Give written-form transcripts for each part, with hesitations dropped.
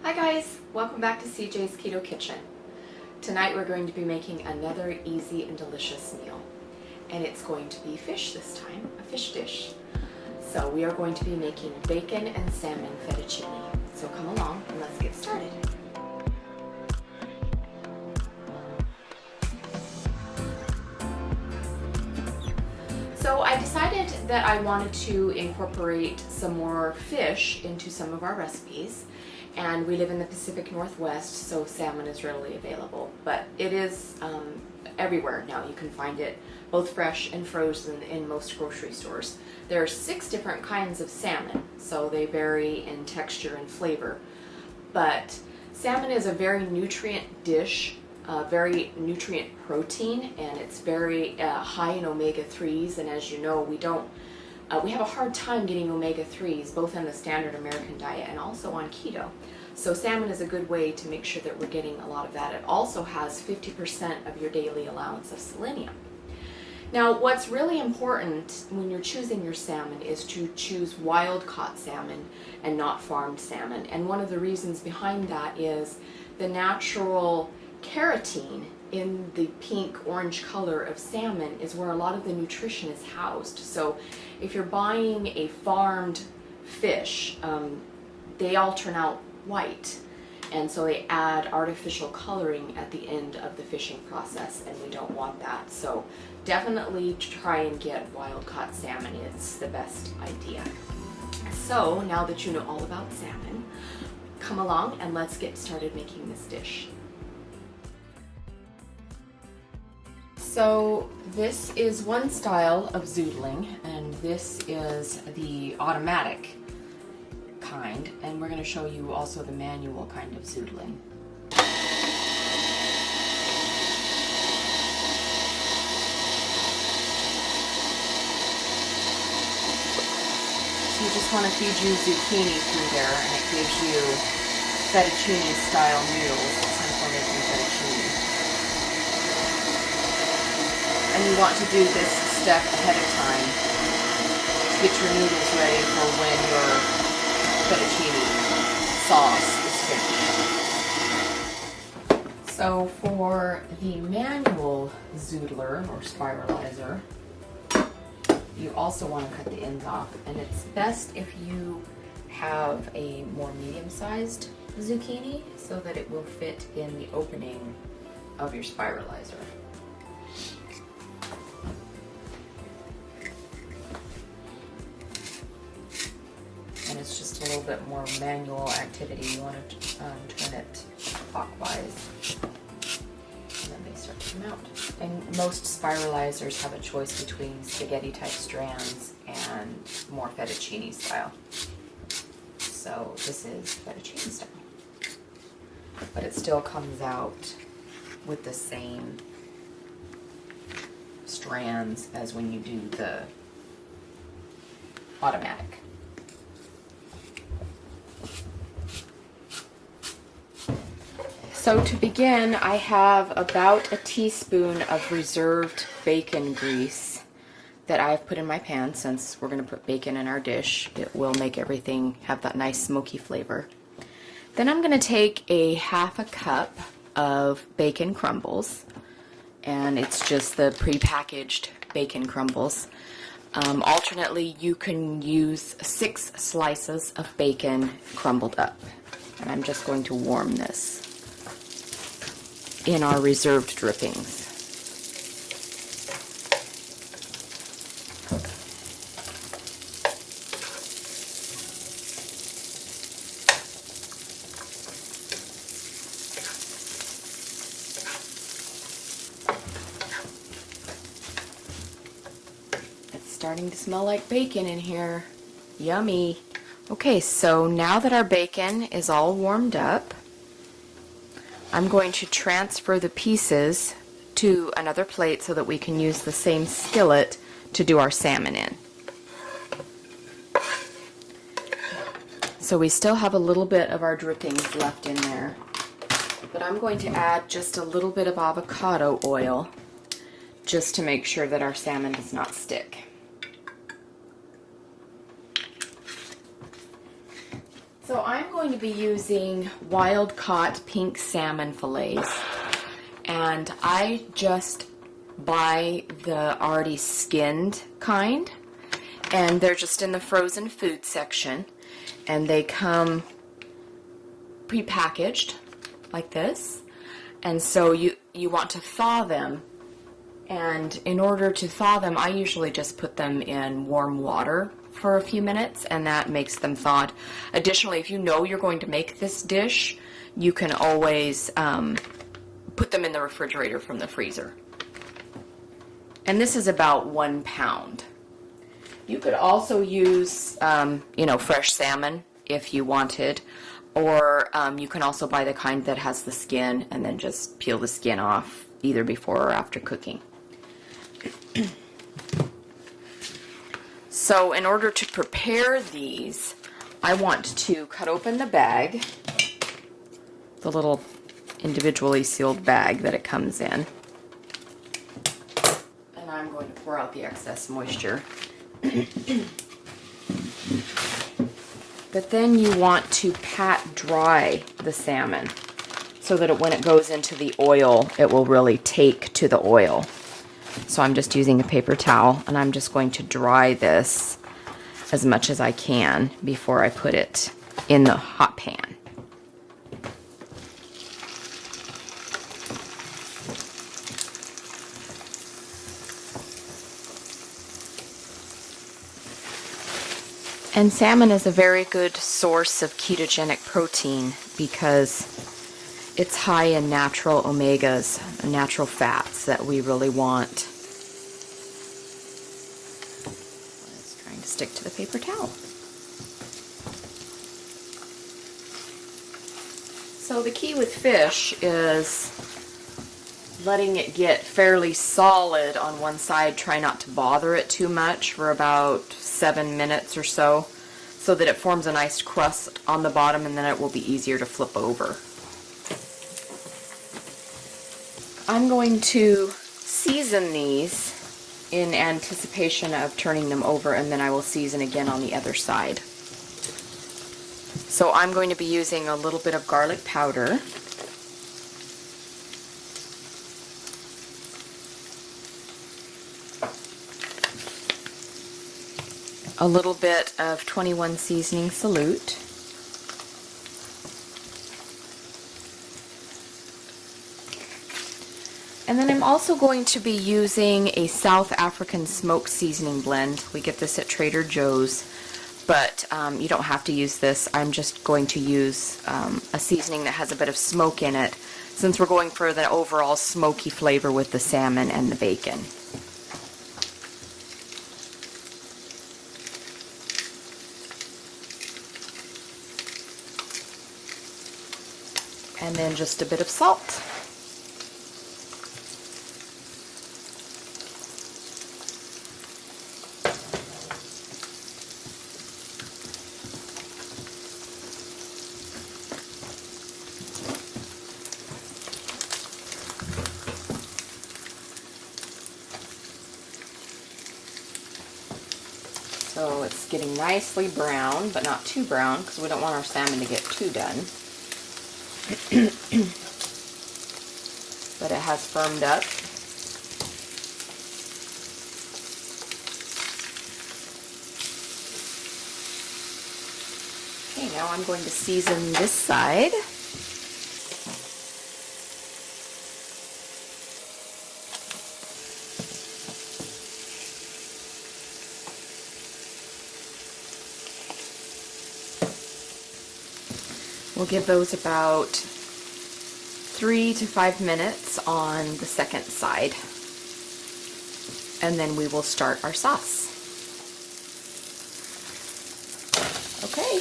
Hi guys, welcome back to CJ's Keto Kitchen. Tonight we're going to be making another easy and delicious meal. And it's going to be fish this time, a fish dish. So we are going to be making bacon and salmon fettuccine. So come along and let's get started. So I decided that I wanted to incorporate some more fish into some of our recipes. And we live in the Pacific Northwest, so salmon is readily available. But it is everywhere now. You can find it both fresh and frozen in most grocery stores. There are 6 different kinds of salmon, so they vary in texture and flavor. But salmon is a very nutrient dish, very nutrient protein, and it's very high in omega-3s. And as you know, we have a hard time getting omega-3s, both in the standard American diet and also on keto. So salmon is a good way to make sure that we're getting a lot of that. It also has 50% of your daily allowance of selenium. Now, what's really important when you're choosing your salmon is to choose wild-caught salmon and not farmed salmon. And one of the reasons behind that is the natural keratin in the pink-orange color of salmon is where a lot of the nutrition is housed. So if you're buying a farmed fish, they all turn out white, and so they add artificial coloring at the end of the fishing process, and we don't want that. So definitely try and get wild-caught salmon. It's the best idea. So now that you know all about salmon, come along and let's get started making this dish. So this is one style of zoodling, and this is the automatic kind, and we're going to show you also the manual kind of zoodling. So you just want to feed you zucchini through there, and it gives you fettuccine style noodles since we're making fettuccine. And you want to do this step ahead of time to get your noodles ready for when your fettuccine sauce is finished. So for the manual zoodler or spiralizer, you also want to cut the ends off, and it's best if you have a more medium-sized zucchini so that it will fit in the opening of your spiralizer. And it's just a little bit more manual activity. You want to turn it clockwise, and then they start to come out. And most spiralizers have a choice between spaghetti type strands and more fettuccine style. So this is fettuccine style, but it still comes out with the same strands as when you do the automatic. So to begin, I have about a teaspoon of reserved bacon grease that I've put in my pan. Since we're going to put bacon in our dish, it will make everything have that nice smoky flavor. Then I'm going to take a half a cup of bacon crumbles, and it's just the prepackaged bacon crumbles. Alternately, you can use 6 slices of bacon crumbled up, and I'm just going to warm this in our reserved drippings. It's starting to smell like bacon in here. Yummy. Okay, so now that our bacon is all warmed up, I'm going to transfer the pieces to another plate so that we can use the same skillet to do our salmon in. So we still have a little bit of our drippings left in there, but I'm going to add just a little bit of avocado oil just to make sure that our salmon does not stick. So I'm going to be using wild caught pink salmon fillets, and I just buy the already skinned kind, and they're just in the frozen food section, and they come pre-packaged like this. And so you want to thaw them, and in order to thaw them, I usually just put them in warm water for a few minutes, and that makes them thawed. Additionally, if you know you're going to make this dish, you can always put them in the refrigerator from the freezer. And this is about 1 pound. You could also use fresh salmon if you wanted, or you can also buy the kind that has the skin and then just peel the skin off either before or after cooking. So in order to prepare these, I want to cut open the bag, the little individually sealed bag that it comes in, and I'm going to pour out the excess moisture. But then you want to pat dry the salmon so that when it goes into the oil, it will really take to the oil. So I'm just using a paper towel, and I'm just going to dry this as much as I can before I put it in the hot pan. And salmon is a very good source of ketogenic protein because it's high in natural omegas, natural fats that we really want. It's trying to stick to the paper towel. So the key with fish is letting it get fairly solid on one side. Try not to bother it too much for about 7 minutes or so that it forms a nice crust on the bottom, and then it will be easier to flip over. I'm going to season these in anticipation of turning them over, and then I will season again on the other side. So I'm going to be using a little bit of garlic powder, a little bit of 21 seasoning salute, and then I'm also going to be using a South African smoked seasoning blend. We get this at Trader Joe's, but you don't have to use this. I'm just going to use a seasoning that has a bit of smoke in it, since we're going for the overall smoky flavor with the salmon and the bacon. And then just a bit of salt. So it's getting nicely brown, but not too brown because we don't want our salmon to get too done. But it has firmed up. Okay, now I'm going to season this side. We'll give those about 3 to 5 minutes on the second side, and then we will start our sauce. Okay,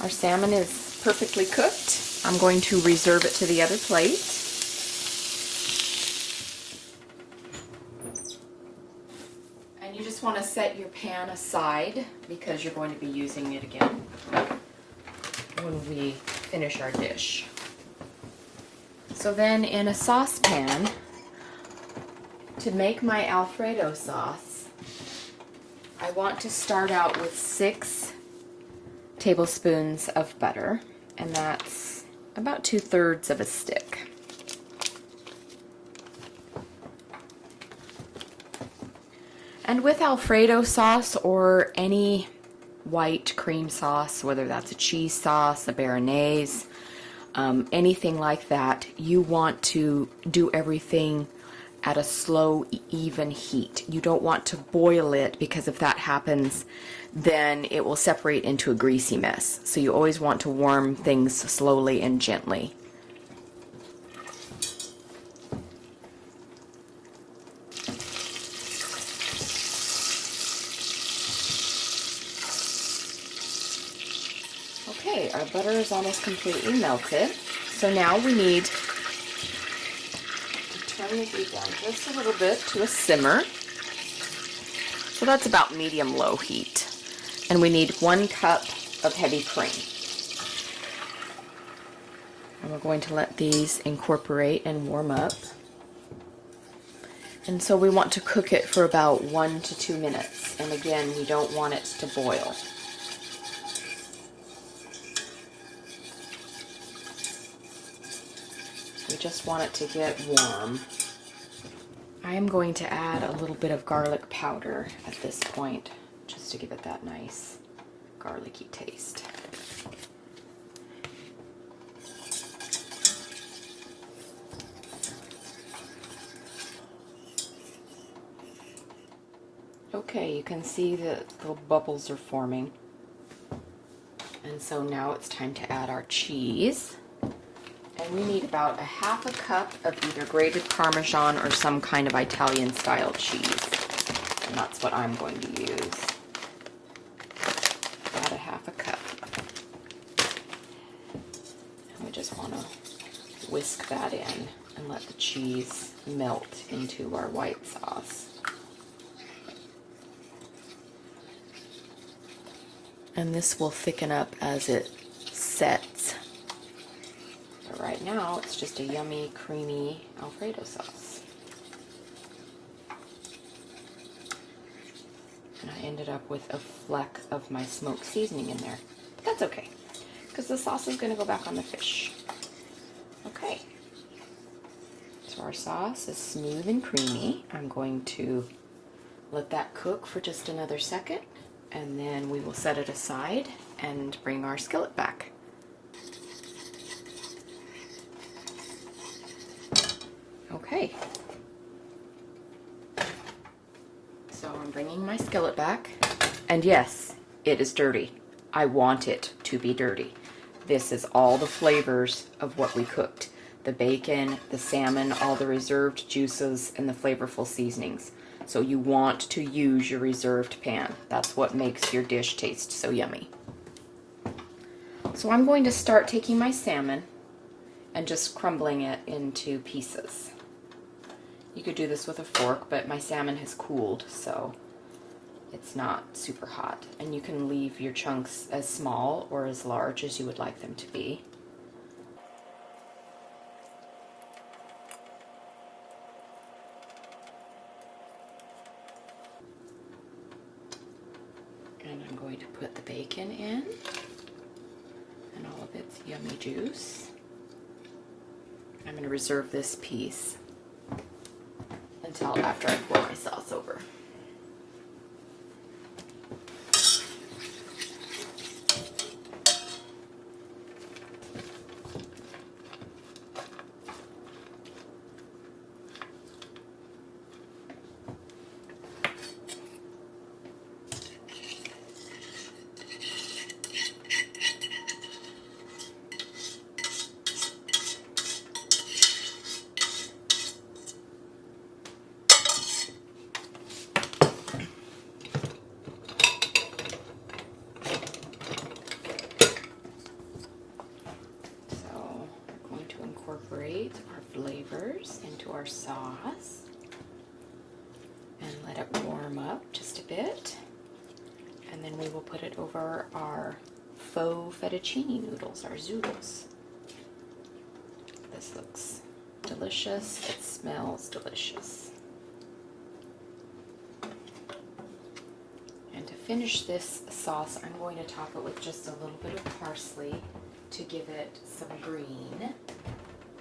our salmon is perfectly cooked. I'm going to reserve it to the other plate. And you just want to set your pan aside because you're going to be using it again when we finish our dish. So then in a saucepan, to make my Alfredo sauce, I want to start out with 6 tablespoons of butter, and that's about 2/3 of a stick. And with Alfredo sauce or any white cream sauce, whether that's a cheese sauce, a béarnaise, anything like that, you want to do everything at a slow, even heat. You don't want to boil it, because if that happens, then it will separate into a greasy mess. So you always want to warm things slowly and gently. Okay, our butter is almost completely melted. So now we need to turn the heat down just a little bit to a simmer. So that's about medium-low heat. And we need 1 cup of heavy cream. And we're going to let these incorporate and warm up. And so we want to cook it for about 1 to 2 minutes. And again, we don't want it to boil. We just want it to get warm. I am going to add a little bit of garlic powder at this point, just to give it that nice garlicky taste. Okay, you can see that little bubbles are forming. And so now it's time to add our cheese. And we need about 1/2 cup of either grated Parmesan or some kind of Italian style cheese. And that's what I'm going to use. About 1/2 cup. And we just want to whisk that in and let the cheese melt into our white sauce. And this will thicken up as it sets. But right now, it's just a yummy, creamy Alfredo sauce. And I ended up with a fleck of my smoked seasoning in there. But that's okay, because the sauce is going to go back on the fish. Okay. So our sauce is smooth and creamy. I'm going to let that cook for just another second, and then we will set it aside and bring our skillet back. Okay. So I'm bringing my skillet back, and yes, it is dirty. I want it to be dirty. This is all the flavors of what we cooked. The bacon, the salmon, all the reserved juices, and the flavorful seasonings. So you want to use your reserved pan. That's what makes your dish taste so yummy. So I'm going to start taking my salmon and just crumbling it into pieces. You could do this with a fork, but my salmon has cooled, so it's not super hot. And you can leave your chunks as small or as large as you would like them to be. And I'm going to put the bacon in and all of its yummy juice. I'm going to reserve this piece until after I pour my sauce over. Incorporate our flavors into our sauce and let it warm up just a bit, and then we will put it over our faux fettuccine noodles, our Zoodles. This looks delicious. It smells delicious. And to finish this sauce, I'm going to top it with just a little bit of parsley to give it some green.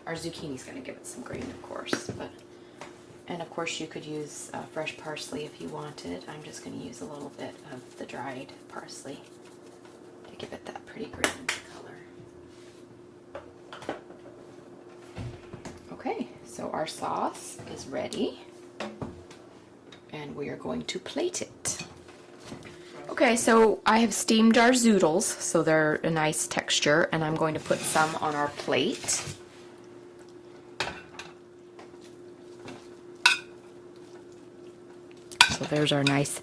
Our zucchini's going to give it some green, of course, and of course you could use fresh parsley if you wanted. I'm just going to use a little bit of the dried parsley to give it that pretty green color. Okay, so our sauce is ready, and we are going to plate it. Okay, so I have steamed our zoodles, so they're a nice texture, and I'm going to put some on our plate. So there's our nice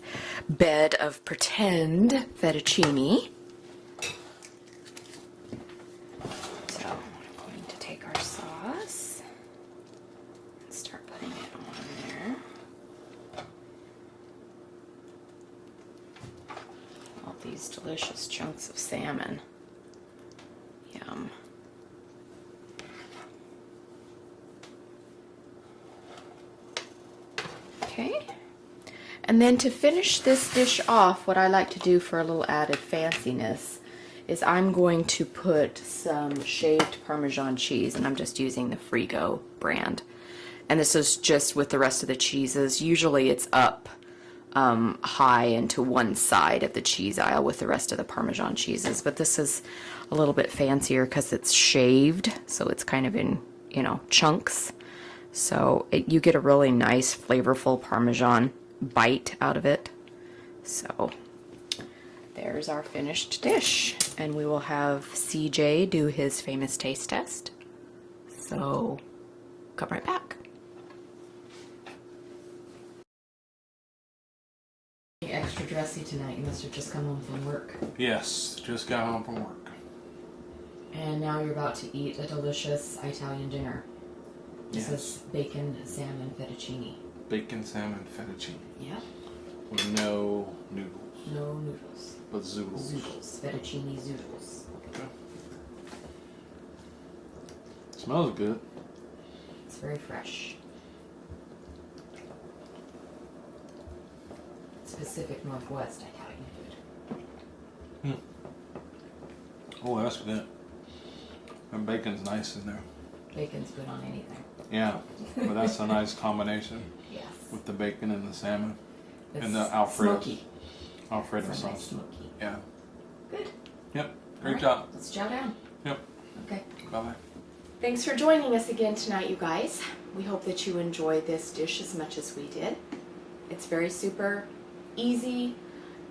bed of pretend fettuccine. So I'm going to take our sauce and start putting it on there. All these delicious chunks of salmon. Yum. Okay. And then to finish this dish off, what I like to do for a little added fanciness is I'm going to put some shaved Parmesan cheese, and I'm just using the Frigo brand. And this is just with the rest of the cheeses. Usually it's up high into one side of the cheese aisle with the rest of the Parmesan cheeses, but this is a little bit fancier because it's shaved, so it's kind of in, you know, chunks. So you get a really nice flavorful Parmesan bite out of it. So there's our finished dish, and we will have CJ do his famous taste test. So come right back. Extra dressy tonight. You must have just come home from work. Yes, just got home from work. And now you're about to eat a delicious Italian dinner. This is bacon salmon fettuccine. Bacon salmon fettuccine. Yep. With no noodles. No noodles. But zoodles. Zoodles. Fettuccine zoodles. Okay. Smells good. It's very fresh. It's Pacific Northwest Italian food. Oh, that's good. And bacon's nice in there. Bacon's good on anything. Yeah, but that's a nice combination. Yes. With the bacon and the salmon. It's and the Alfredo. Smoky. Alfredo It's a nice sauce. smoky. Yeah. Good. Yep. Great All right, job. Let's chow down. Yep. Okay. Bye-bye. Thanks for joining us again tonight, you guys. We hope that you enjoyed this dish as much as we did. It's very super easy,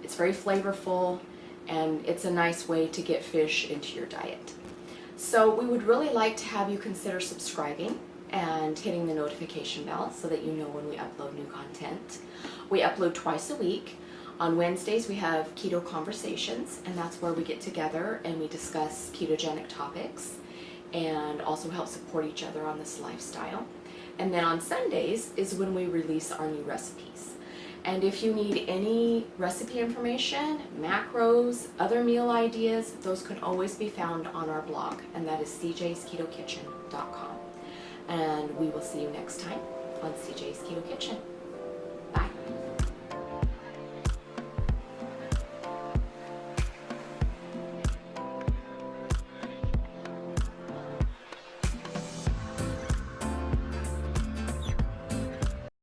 it's very flavorful, and it's a nice way to get fish into your diet. So we would really like to have you consider subscribing and hitting the notification bell so that you know when we upload new content. We upload twice a week. On Wednesdays we have Keto Conversations, and that's where we get together and we discuss ketogenic topics and also help support each other on this lifestyle. And then on Sundays is when we release our new recipes. And if you need any recipe information, macros, other meal ideas, those can always be found on our blog, and that is cjsketokitchen.com. And we will see you next time on CJ's Keto Kitchen.